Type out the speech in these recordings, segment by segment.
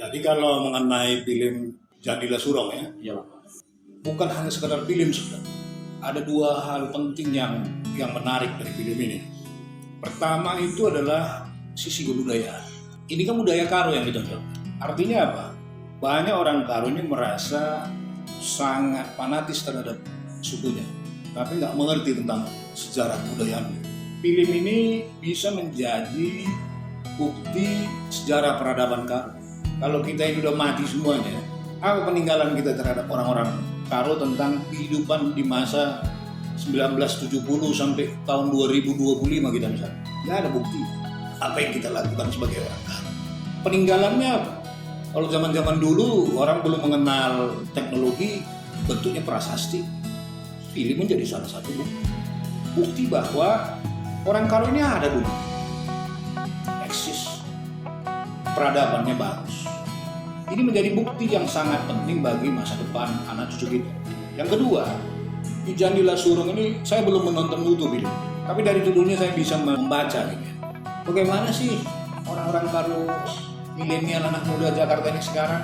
Jadi kalau mengenai film Jadilah Surong ya, Iya, Pak. bukan hanya sekedar film sudah. Ada dua hal penting yang menarik dari film ini. Pertama itu adalah sisi kebudayaan. Ini kan budaya Karo yang ditonton. Artinya apa? Banyak orang Karo ini merasa sangat fanatis terhadap sukunya, tapi nggak mengerti tentang sejarah kebudayaannya. Film ini bisa menjadi bukti sejarah peradaban Karo. Kalau kita ini udah mati semuanya, apa peninggalan kita terhadap orang-orang Karo tentang kehidupan di masa 1970 sampai tahun 2025 kita misalnya? Nggak ada bukti apa yang kita lakukan sebagai orang Karo. Peninggalannya apa? Kalau zaman-zaman dulu orang belum mengenal teknologi, bentuknya prasasti. Film menjadi salah satu bukti bahwa orang Karo ini ada dulu, eksis, peradabannya bagus. Ini menjadi bukti yang sangat penting bagi masa depan anak cucu kita. Yang kedua, di Jadilah Surong ini saya belum menonton utuh ini, tapi dari judulnya saya bisa membaca ini. Bagaimana sih orang-orang Karo milenial anak muda Jakarta ini sekarang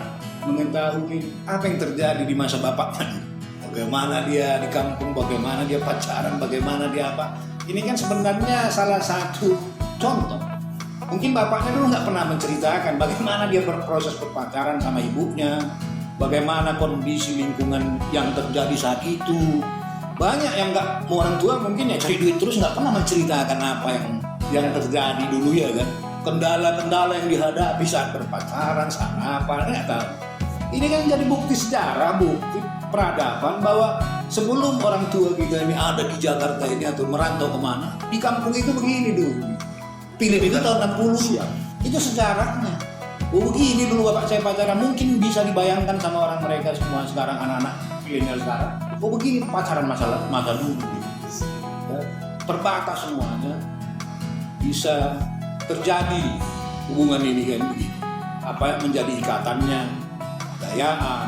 mengetahui apa yang terjadi di masa bapaknya? Bagaimana dia di kampung, bagaimana dia pacaran, bagaimana dia apa? Ini kan sebenarnya salah satu contoh. Mungkin bapaknya dulu nggak pernah menceritakan bagaimana dia berproses berpacaran sama ibunya, bagaimana kondisi lingkungan yang terjadi saat itu. Banyak yang nggak, orang tua mungkin ya cari duit terus, nggak pernah menceritakan apa yang terjadi dulu ya kan. Kendala-kendala yang dihadapi saat berpacaran, saat apa, nggak tahu. Ini kan jadi bukti sejarah, bukti peradaban bahwa sebelum orang tua kita ini ada di Jakarta ini atau merantau kemana, di kampung itu begini dulu. Film itu tahun 60 ya. Itu sejarahnya. Oh begini dulu bapak saya pacaran, mungkin bisa dibayangkan sama orang mereka semua sekarang, anak-anak milenial sekarang. Oh begini pacaran masa dulu. Ya, terbatas semuanya. Bisa terjadi hubungan ini kan begini. Apa yang menjadi ikatannya, budayaan,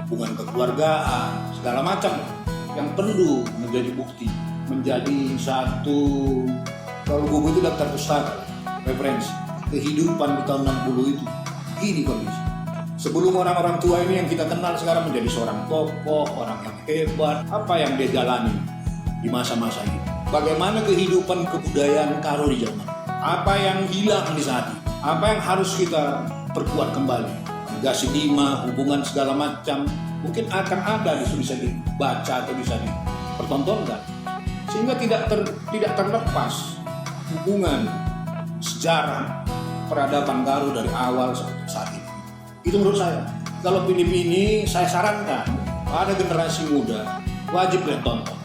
hubungan kekeluargaan, segala macam yang perlu menjadi bukti, menjadi satu. Kalau buku itu daftar pustaka, referensi kehidupan di tahun 60 itu, ini kondisi. Sebelum orang-orang tua ini yang kita kenal sekarang menjadi seorang tokoh, orang yang hebat, apa yang dia jalani di masa-masa ini? Bagaimana kehidupan kebudayaan Karo di zaman? Apa yang hilang di saat ini? Apa yang harus kita perkuat kembali? Negasi lima, hubungan segala macam, mungkin akan ada bisa dibaca atau bisa dipertontonkan, sehingga tidak terlepas hubungan sejarah peradaban Karo dari awal sampai saat ini. Itu menurut saya. Kalau film ini saya sarankan pada generasi muda wajib kalian tonton.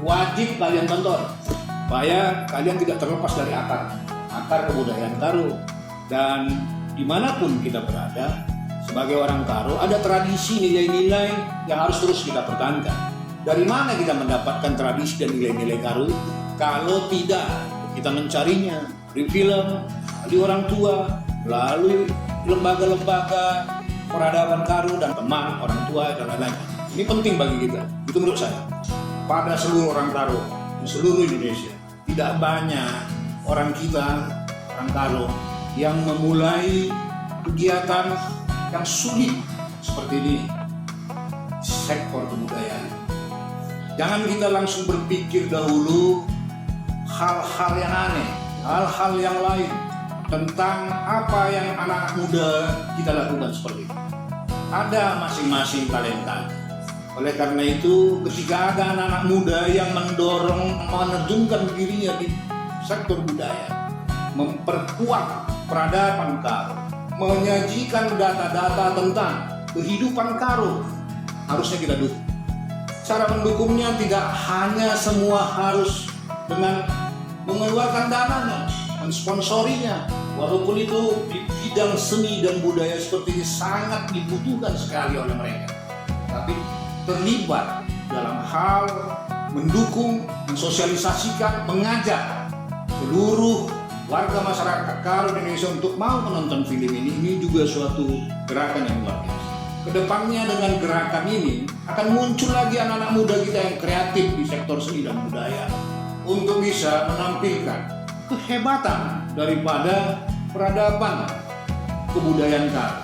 Wajib kalian tonton supaya kalian tidak terlepas dari akar kebudayaan Karo. Dan dimanapun kita berada sebagai orang Karo, ada tradisi nilai-nilai yang harus terus kita pertahankan. Dari mana kita mendapatkan tradisi dan nilai-nilai Karo? Kalau tidak kita mencarinya di film, di orang tua, melalui lembaga-lembaga peradaban Karo dan teman orang tua dan lain-lain. Ini penting bagi kita. Itu menurut saya. Pada seluruh orang Karo di seluruh Indonesia, tidak banyak orang kita, orang Karo, yang memulai kegiatan yang sulit seperti ini, sektor kebudayaan. Jangan kita langsung berpikir dahulu hal-hal yang aneh, hal-hal yang lain tentang apa yang anak-anak muda kita lakukan seperti itu. Ada masing-masing talenta. Oleh karena itu, ketika ada anak-anak muda yang mendorong, menerjunkan dirinya di sektor budaya, memperkuat peradaban Karo, menyajikan data-data tentang kehidupan Karo, harusnya kita dukung. Cara mendukungnya tidak hanya semua harus dengan mengeluarkan dananya, mensponsorinya, walaupun itu di bidang seni dan budaya seperti ini sangat dibutuhkan sekali oleh mereka. Tapi terlibat dalam hal mendukung, mensosialisasikan, mengajak seluruh warga masyarakat Karo Indonesia untuk mau menonton film ini juga suatu gerakan yang luar biasa. Kedepannya dengan gerakan ini akan muncul lagi anak-anak muda kita yang kreatif di sektor seni dan budaya untuk bisa menampilkan kehebatan daripada peradaban kebudayaan Karo.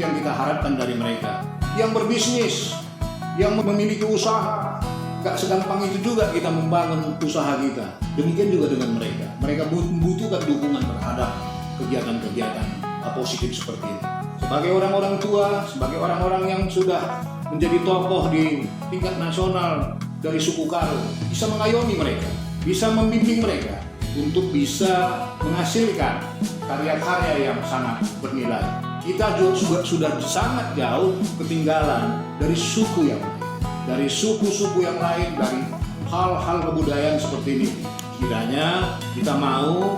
yang kita harapkan dari mereka. Yang berbisnis, yang memiliki usaha, gak segampang itu juga kita membangun usaha kita. Demikian juga dengan mereka. Mereka membutuhkan dukungan terhadap kegiatan-kegiatan positif seperti ini. Sebagai orang-orang tua, sebagai orang-orang yang sudah menjadi tokoh di tingkat nasional dari suku Karo, bisa mengayomi mereka, bisa membimbing mereka untuk bisa menghasilkan karya-karya yang sangat bernilai. Kita juga sudah sangat jauh ketinggalan dari suku yang lain, dari suku-suku yang lain, dari hal-hal kebudayaan seperti ini. Kiranya kita mau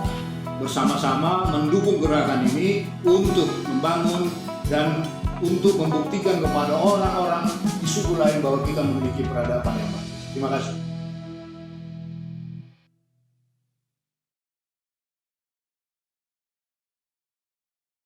bersama-sama mendukung gerakan ini untuk membangun dan untuk membuktikan kepada orang-orang di suku lain bahwa kita memiliki peradaban yang baik. Terima kasih.